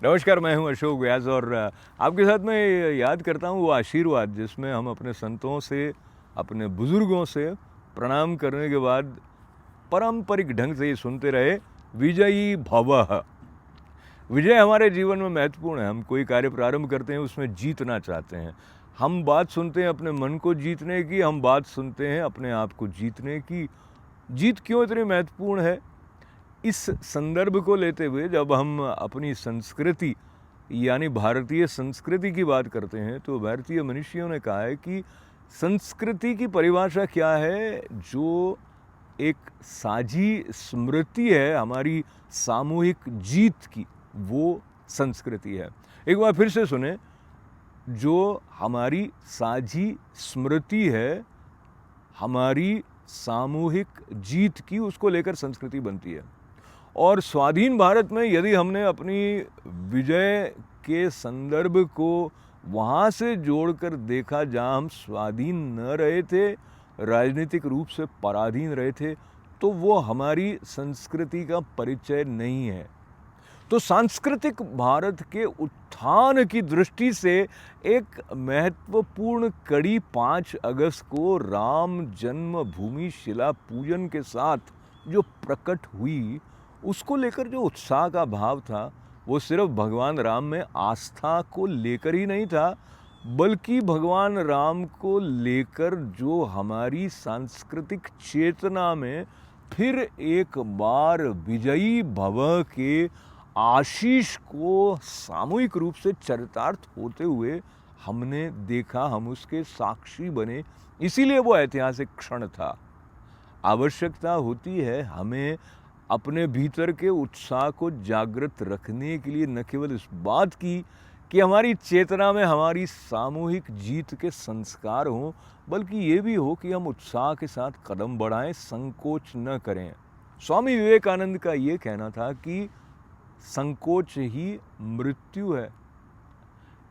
नमस्कार, मैं हूं अशोक व्यास और आपके साथ मैं याद करता हूं वो आशीर्वाद जिसमें हम अपने संतों से, अपने बुजुर्गों से प्रणाम करने के बाद पारंपरिक ढंग से ये सुनते रहे, विजयी भवः। विजय हमारे जीवन में महत्वपूर्ण है। हम कोई कार्य प्रारंभ करते हैं, उसमें जीतना चाहते हैं। हम बात सुनते हैं अपने मन को जीतने की, हम बात सुनते हैं अपने आप को जीतने की। जीत क्यों इतनी महत्वपूर्ण है? इस संदर्भ को लेते हुए जब हम अपनी संस्कृति यानी भारतीय संस्कृति की बात करते हैं, तो भारतीय मनीषियों ने कहा है कि संस्कृति की परिभाषा क्या है? जो एक साझी स्मृति है हमारी सामूहिक जीत की, वो संस्कृति है। एक बार फिर से सुने, जो हमारी साझी स्मृति है हमारी सामूहिक जीत की, उसको लेकर संस्कृति बनती है। और स्वाधीन भारत में यदि हमने अपनी विजय के संदर्भ को वहाँ से जोड़कर देखा जहाँ हम स्वाधीन न रहे थे, राजनीतिक रूप से पराधीन रहे थे, तो वो हमारी संस्कृति का परिचय नहीं है। तो सांस्कृतिक भारत के उत्थान की दृष्टि से एक महत्वपूर्ण कड़ी 5 अगस्त को राम जन्मभूमि शिला पूजन के साथ जो प्रकट हुई, उसको लेकर जो उत्साह का भाव था, वो सिर्फ भगवान राम में आस्था को लेकर ही नहीं था, बल्कि भगवान राम को लेकर जो हमारी सांस्कृतिक चेतना में फिर एक बार विजयी भव के आशीष को सामूहिक रूप से चरितार्थ होते हुए हमने देखा, हम उसके साक्षी बने। इसीलिए वो ऐतिहासिक क्षण था। आवश्यकता होती है हमें अपने भीतर के उत्साह को जागृत रखने के लिए न केवल इस बात की कि हमारी चेतना में हमारी सामूहिक जीत के संस्कार हों, बल्कि ये भी हो कि हम उत्साह के साथ कदम बढ़ाएं, संकोच न करें। स्वामी विवेकानंद का ये कहना था कि संकोच ही मृत्यु है।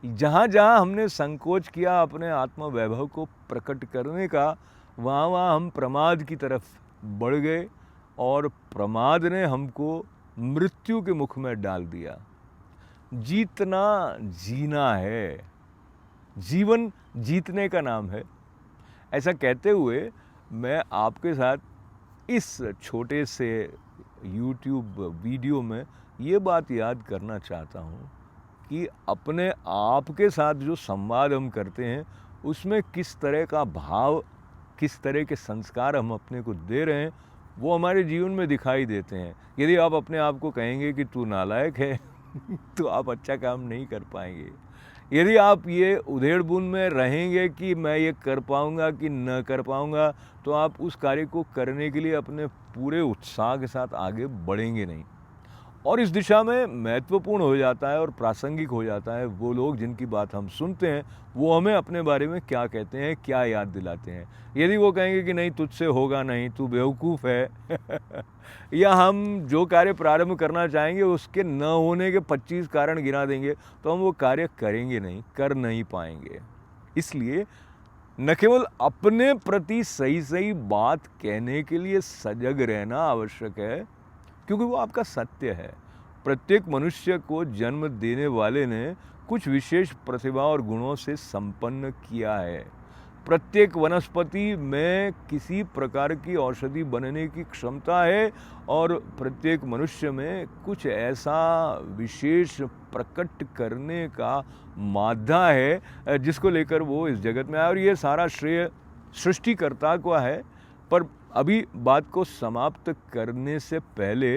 जहाँ जहाँ हमने संकोच किया अपने आत्मवैभव को प्रकट करने का, वहाँ वहाँ हम प्रमाद की तरफ बढ़ गए और प्रमाद ने हमको मृत्यु के मुख में डाल दिया। जीतना जीना है, जीवन जीतने का नाम है। ऐसा कहते हुए मैं आपके साथ इस छोटे से YouTube वीडियो में ये बात याद करना चाहता हूँ कि अपने आप के साथ जो संवाद हम करते हैं, उसमें किस तरह का भाव, किस तरह के संस्कार हम अपने को दे रहे हैं, वो हमारे जीवन में दिखाई देते हैं। यदि आप अपने आप को कहेंगे कि तू नालायक है तो आप अच्छा काम नहीं कर पाएंगे। यदि आप ये उधेड़-बुन में रहेंगे कि मैं ये कर पाऊँगा कि न कर पाऊँगा, तो आप उस कार्य को करने के लिए अपने पूरे उत्साह के साथ आगे बढ़ेंगे नहीं। और इस दिशा में महत्वपूर्ण हो जाता है और प्रासंगिक हो जाता है वो लोग जिनकी बात हम सुनते हैं, वो हमें अपने बारे में क्या कहते हैं, क्या याद दिलाते हैं। यदि वो कहेंगे कि नहीं तुझसे होगा नहीं, तू बेवकूफ़ है या हम जो कार्य प्रारंभ करना चाहेंगे उसके न होने के 25 कारण गिना देंगे, तो हम वो कार्य करेंगे नहीं, कर नहीं पाएंगे। इसलिए न केवल अपने प्रति सही सही बात कहने के लिए सजग रहना आवश्यक है, क्योंकि वो आपका सत्य है। प्रत्येक मनुष्य को जन्म देने वाले ने कुछ विशेष प्रतिभा और गुणों से संपन्न किया है। प्रत्येक वनस्पति में किसी प्रकार की औषधि बनने की क्षमता है और प्रत्येक मनुष्य में कुछ ऐसा विशेष प्रकट करने का मादा है जिसको लेकर वो इस जगत में आया, और ये सारा श्रेय सृष्टिकर्ता का है। पर अभी बात को समाप्त करने से पहले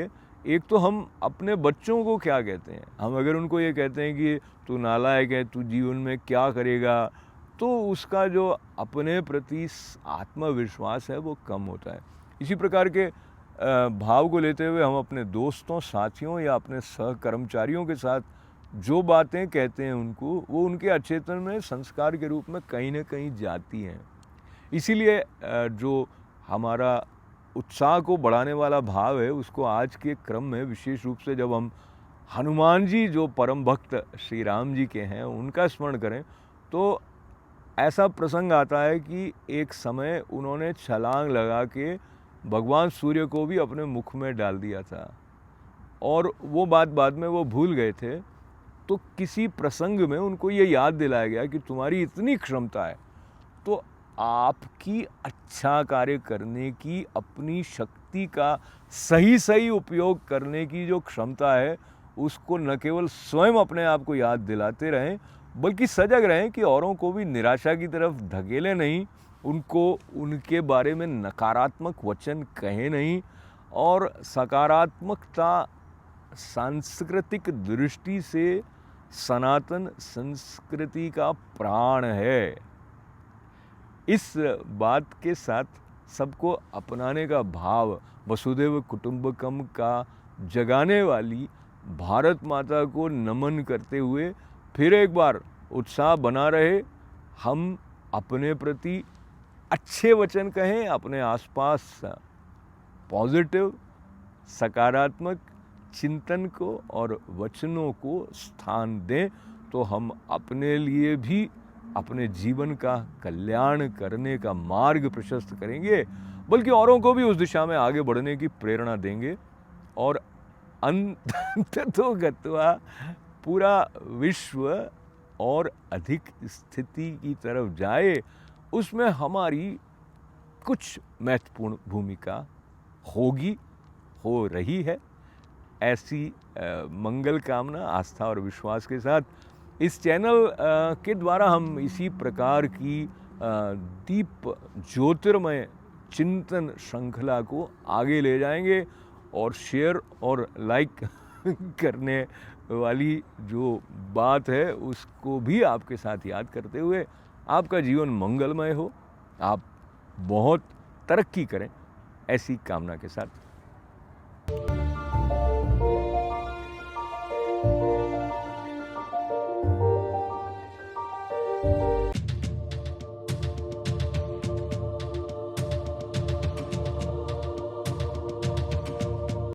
एक तो हम अपने बच्चों को क्या कहते हैं? हम अगर उनको ये कहते हैं कि तू नालायक है, तू जीवन में क्या करेगा, तो उसका जो अपने प्रति आत्मविश्वास है वो कम होता है। इसी प्रकार के भाव को लेते हुए हम अपने दोस्तों, साथियों या अपने सहकर्मचारियों के साथ जो बातें कहते हैं उनको, वो उनके अचेतन में संस्कार के रूप में कहीं ना कहीं जाती हैं। इसीलिए जो हमारा उत्साह को बढ़ाने वाला भाव है, उसको आज के क्रम में विशेष रूप से जब हम हनुमान जी जो परम भक्त श्री राम जी के हैं उनका स्मरण करें, तो ऐसा प्रसंग आता है कि एक समय उन्होंने छलांग लगा के भगवान सूर्य को भी अपने मुख में डाल दिया था, और वो बात बाद में वो भूल गए थे। तो किसी प्रसंग में उनको ये याद दिलाया गया कि तुम्हारी इतनी क्षमता है, तो आपकी अच्छा कार्य करने की, अपनी शक्ति का सही सही उपयोग करने की जो क्षमता है, उसको न केवल स्वयं अपने आप को याद दिलाते रहें, बल्कि सजग रहें कि औरों को भी निराशा की तरफ धकेले नहीं, उनको उनके बारे में नकारात्मक वचन कहें नहीं, और सकारात्मकता सांस्कृतिक दृष्टि से सनातन संस्कृति का प्राण है। इस बात के साथ सबको अपनाने का भाव, वसुधैव कुटुंबकम का जगाने वाली भारत माता को नमन करते हुए फिर एक बार उत्साह बना रहे। हम अपने प्रति अच्छे वचन कहें, अपने आसपास पॉजिटिव सकारात्मक चिंतन को और वचनों को स्थान दें, तो हम अपने लिए भी अपने जीवन का कल्याण करने का मार्ग प्रशस्त करेंगे, बल्कि औरों को भी उस दिशा में आगे बढ़ने की प्रेरणा देंगे। और अंततोगत्वा पूरा विश्व और अधिक स्थिति की तरफ जाए, उसमें हमारी कुछ महत्वपूर्ण भूमिका होगी, हो रही है। ऐसी मंगल कामना, आस्था और विश्वास के साथ इस चैनल के द्वारा हम इसी प्रकार की दीप ज्योतिर्मय चिंतन श्रृंखला को आगे ले जाएंगे, और शेयर और लाइक करने वाली जो बात है उसको भी आपके साथ याद करते हुए आपका जीवन मंगलमय हो, आप बहुत तरक्की करें, ऐसी कामना के साथ।